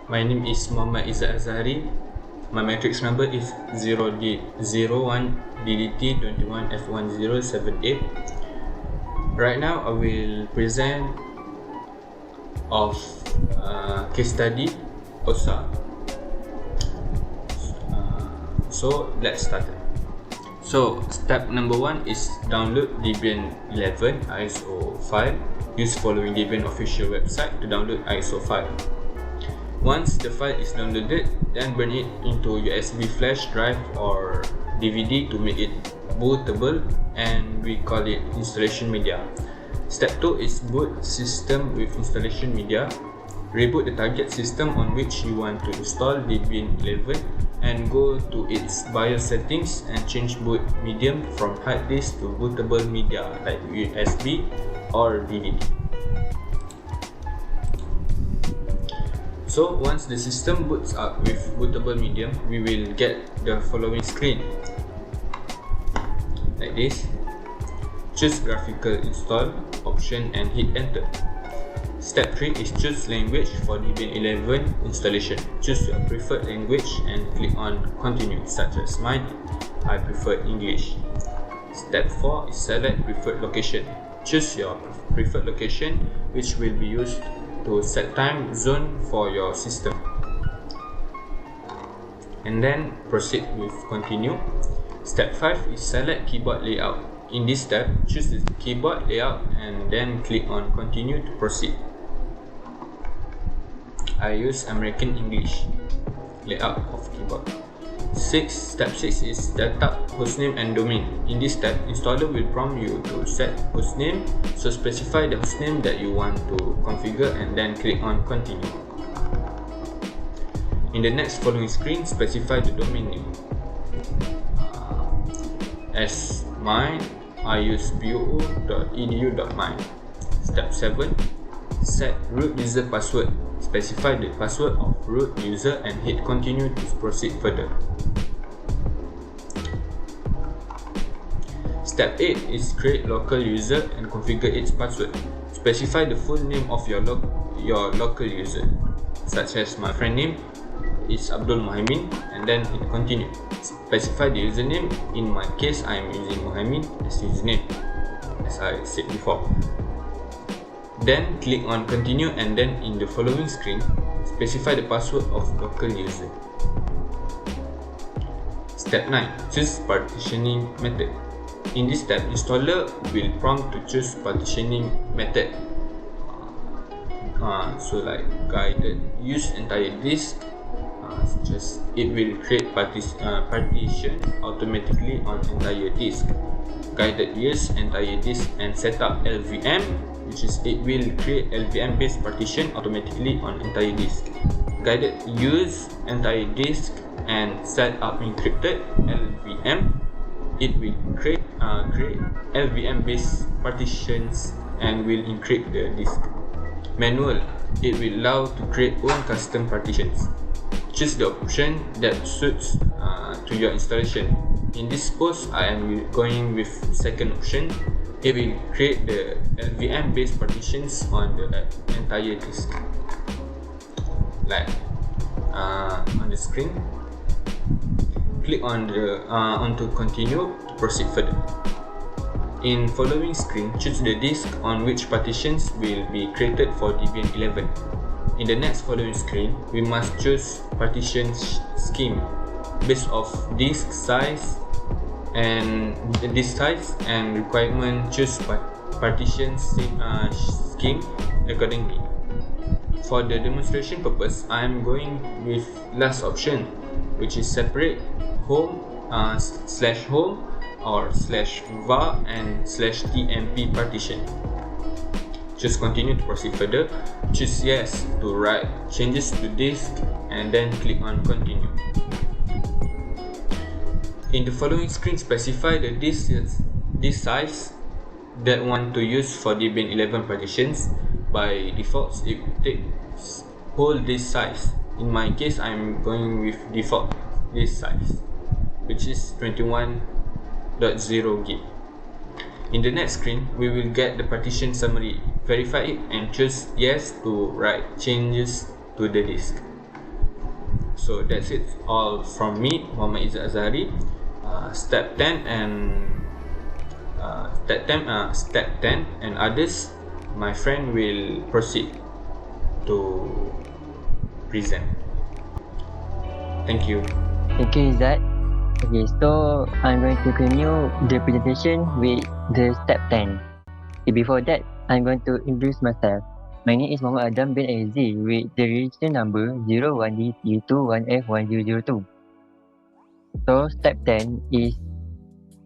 My name is Muhammad AZZIZI. My matrix number is 0D01DDT21F1078. Right now I will present of case study OSA. So let's start. So step number 1 is download Debian 11 ISO file. Use following Debian official website to download ISO file. Once the file is downloaded, then burn it into USB flash drive or DVD to make it bootable, and we call it installation media. Step 2 is boot system with installation media. Reboot the target system on which you want to install Debian 11 and go to its BIOS settings and change boot medium from hard disk to bootable media like USB or DVD. So once the system boots up with bootable medium, we will get the following screen like this. Choose graphical install option and hit enter. Step 3 is choose language for Debian 11 installation. Choose your preferred language and click on continue, such as mine, I prefer English. Step 4 is select preferred location. Choose your preferred location, which will be used to set time zone for your system. And then proceed with continue. Step 5 is select keyboard layout. In this step, choose the keyboard layout and then click on continue to proceed. I use American English layout of keyboard. Step 6 is setup hostname and domain. In this step, installer will prompt you to set hostname, so specify the hostname that you want to configure and then click on continue. In the next following screen, specify the domain name. As mine, I use boo.edu.my. Step 7, set root user password. Specify the password of root user and hit continue to proceed further. Step 8 is create local user and configure its password. Specify the full name of your local user, such as my friend name is ABDUL MUHAIMIN, and then hit continue. Specify the username. In my case, I am using MUHAIMIN as username, as I said before. Then click on continue, and then in the following screen, specify the password of local user. Step 9, choose partitioning method. In this step, installer will prompt to choose partitioning method. So like guided use entire disk, such as it will create partition automatically on entire disk. Guided use entire disk and setup LVM, which is it will create LVM based partition automatically on entire disk. Guided use entire disk and set up encrypted LVM, it will create LVM based partitions and will encrypt the disk. Manual, it will allow to create own custom partitions. Choose the option that suits to your installation. In this post, I am going with second option. It will create the LVM based partitions on the entire disk, like on the screen. Click on the onto continue to proceed further. In following screen, choose the disk on which partitions will be created for Debian 11. In the next following screen, we must choose partition scheme based off disk size and requirement. Choose partition scheme accordingly. For the demonstration purpose, I am going with last option, which is separate home /home or /var and /tmp partition. Choose continue to proceed further. Choose yes to write changes to disk and then click on continue. In the following screen, specify the disk size that want to use for Debian 11 partitions. By default, it takes whole disk size. In my case, I'm going with default disk size, which is 21.0 gig. In the next screen, we will get the partition summary. Verify it and choose yes to write changes to the disk. So that's it all from me, Muhammad AZZAHARI. Step 10 and others, my friend will proceed to present. Thank you. Thank you, Izzat. Okay, so I'm going to continue the presentation with the step 10. Okay, before that, I'm going to introduce myself. My name is Muhammad Adam bin AZZIZI with the register number 01D21F1002. So step 10 is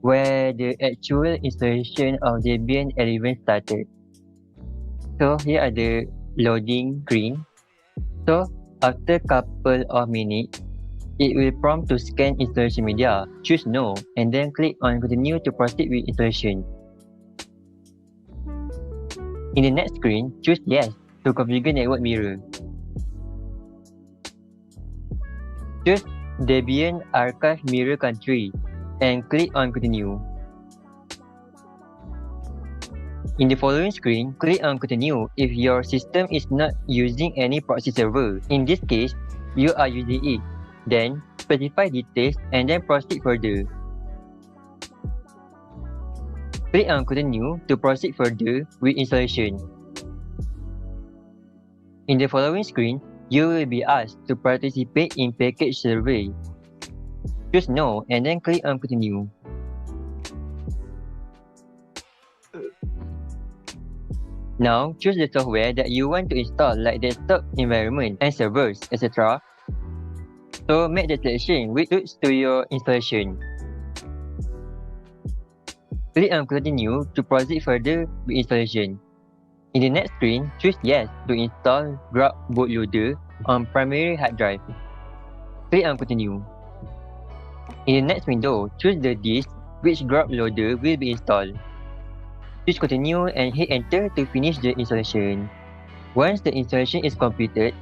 where the actual installation of the Debian 11 started. So here are the loading screen. So after couple of minutes, it will prompt to scan installation media. Choose no and then click on continue to proceed with installation. In the next screen, choose yes to configure network mirror. Choose Debian archive mirror country and click on continue. In the following screen, click on continue if your system is not using any proxy server. In this case, you are using it. Then specify details and then proceed further. Click on continue to proceed further with installation. In the following screen, you will be asked to participate in package survey. Choose no and then click on continue. Now, choose the software that you want to install like desktop environment and servers, etc. So make the selection which suits to your installation. Click on continue to proceed further with installation. In the next screen, choose yes to install grub bootloader on primary hard drive. Click on continue. In the next window, choose the disk which grub loader will be installed. Choose continue and hit enter to finish the installation. Once the installation is completed,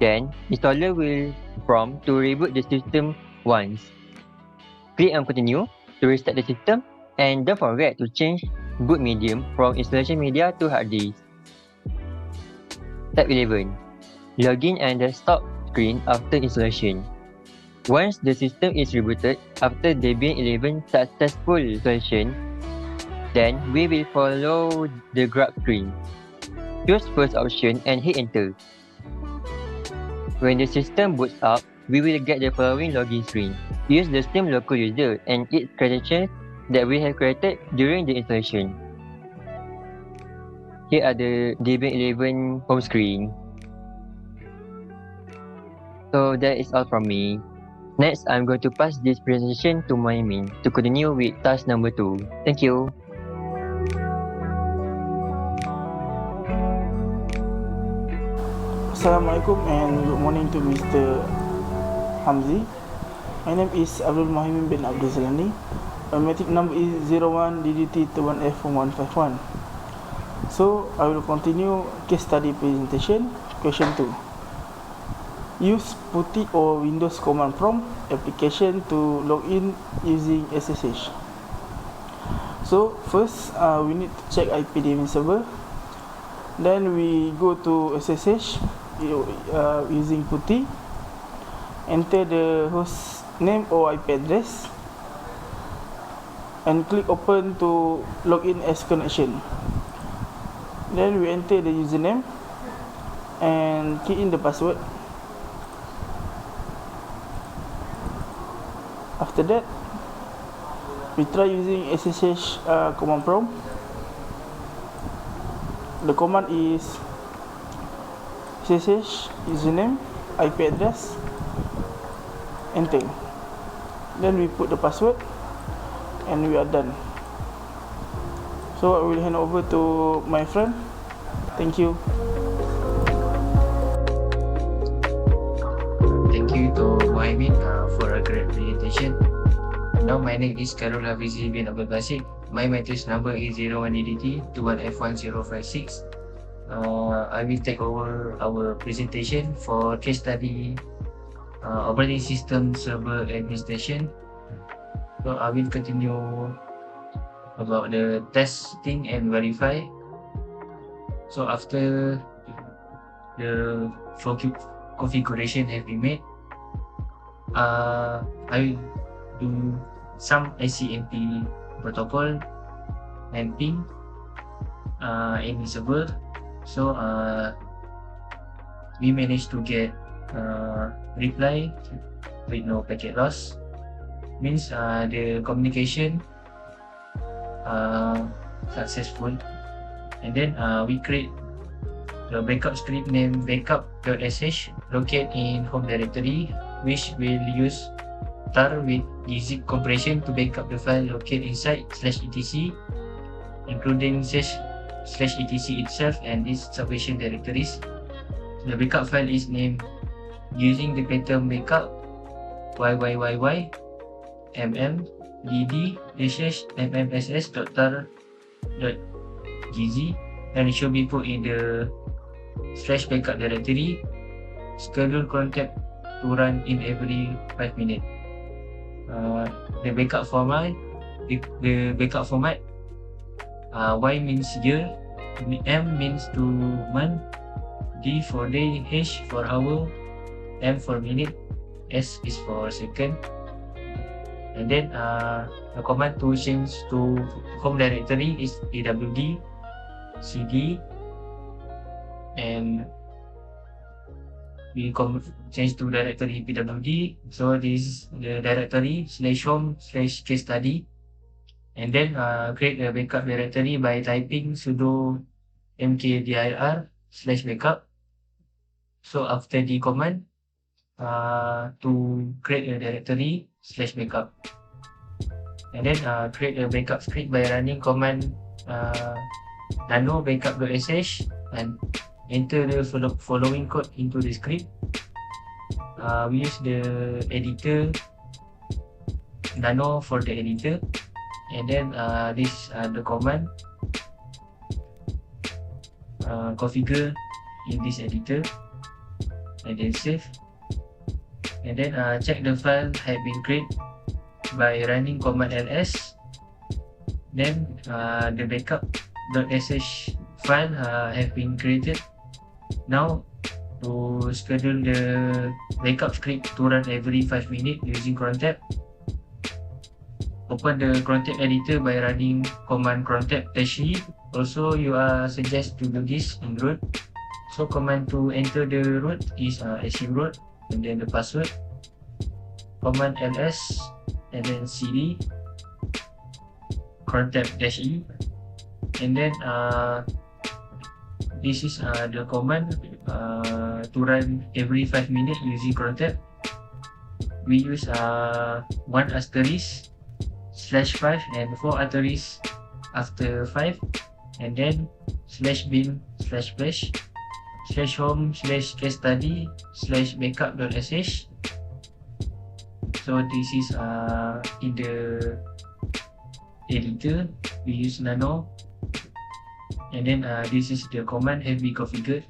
then installer will prompt to reboot the system once. Click on continue to restart the system and don't forget to change boot medium from installation media to hard disk. Step 11. Login and the stop screen after installation. Once the system is rebooted after Debian 11 successful installation, then we will follow the grab screen. Choose first option and hit enter. When the system boots up, we will get the following login screen. Use the same local user and its credentials that we have created during the installation. Here are the Debian 11 home screen. So that is all from me. Next, I'm going to pass this presentation to MUHAIMIN to continue with task number 2. Thank you. Assalamualaikum and good morning to Mr. Hamzi. My name is MUHAIMIN bin ABDUL ZALANI. My matric number is 01DDT21F1151. So I will continue case study presentation. Question 2. Use PuTTY or Windows command prompt application to log in using SSH. So first we need to check IP DNS server. Then we go to SSH using PuTTY. Enter the host name or IP address and click open to log in as connection. Then we enter the username and key in the password. After that, we try using SSH command prompt. The command is SSH username, IP address, enter. Then we put the password and we are done. So I will hand over to my friend. Thank you. Thank you to MUHAIMIN for a great presentation. Now my name is HAFIZI bin Abdul Basit. My matrix number is 01DDT21F1056. I will take over our presentation for case study operating system server administration. So I will continue about the testing and verify. So after the configuration have been made. I will do some ICMP protocol and ping enable. So we managed to get reply with no packet loss. Means the communication successful. And then we create the backup script named backup.sh located in home directory, which will use tar with zip compression to backup the file located inside /etc, including /etc itself and its subversion directories. The backup file is named using the pattern backup ///mm dd mmss.tar.gz, and it should be put in the /backup directory. Schedule contact to run in every 5 minutes. The backup format, Y means year, M means to month, D for day, H for hour, M for minute, S is for second. And then the command to change to home directory is AWD CD, and we change to directory pwd. So this is the directory /home/case study, and then create a backup directory by typing sudo mkdir /backup. So after the command to create a directory /backup, and then create a backup script by running command nano backup.sh and enter the following code into the script. We use the editor nano for the editor, and then this the command configure in this editor, and then save, and then check the file had been created by running command ls. Then the backup.sh file have been created. Now to schedule the backup script to run every 5 minutes using crontab, open the crontab editor by running command crontab-e. Also you are suggest to do this in root. So command to enter the root is root, and then the password, command ls, and then cd crontab-e, and then this is the command to run every 5 minutes using crontab. We use 1 asterisk /5 and 4 asterisk after 5, and then /bin /bash /home/case study /backup.sh. So this is in the editor. We use nano, and then this is the command have been configured.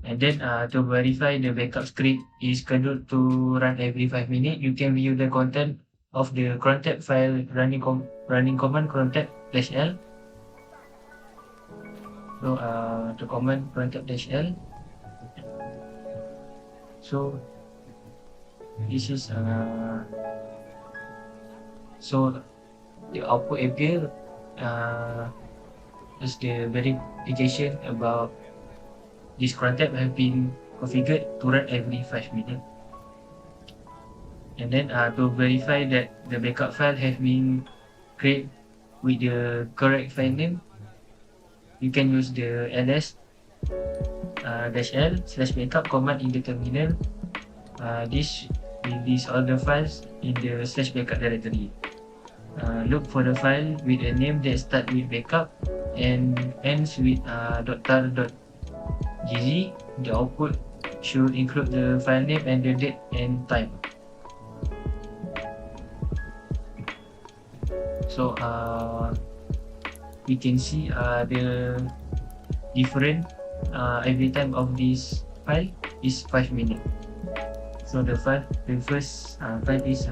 And then to verify the backup script is scheduled to run every 5 minutes, you can view the content of the crontab file running command crontab-l. So the command crontab-l. So this is so the output appear is the verification about this crontab have been configured to run every 5 minutes. And then to verify that the backup file have been created with the correct file name, you can use the ls -l/backup command in the terminal. This will list all the files in the /backup directory. Look for the file with a name that starts with backup and ends with .tar.gz. The output should include the file name and the date and time. So we can see the different every time of this file is 5 minutes. So the first file is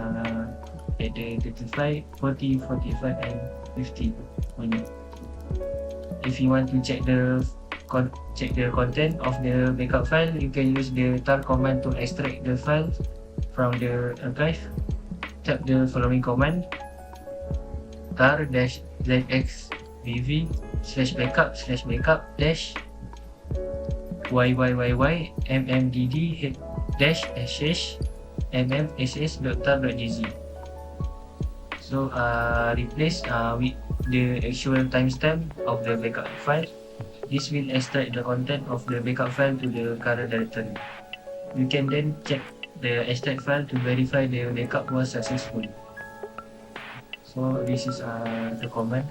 at the 35, 40, 45 and 50 minutes. If you want to check the check the content of the backup file, you can use the tar command to extract the file from the archive. Type the following command: tar-zxbv/backup/backup -yyy/mmdd-sh/mmss.tar.gz. So replace with the actual timestamp of the backup file. This will extract the content of the backup file to the current directory. You can then check the extract file to verify the backup was successful. So this is the command.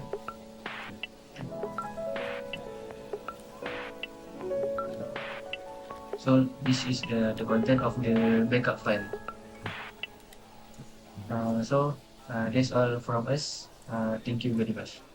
So this is the content of the backup file. So that's all from us. Thank you very much.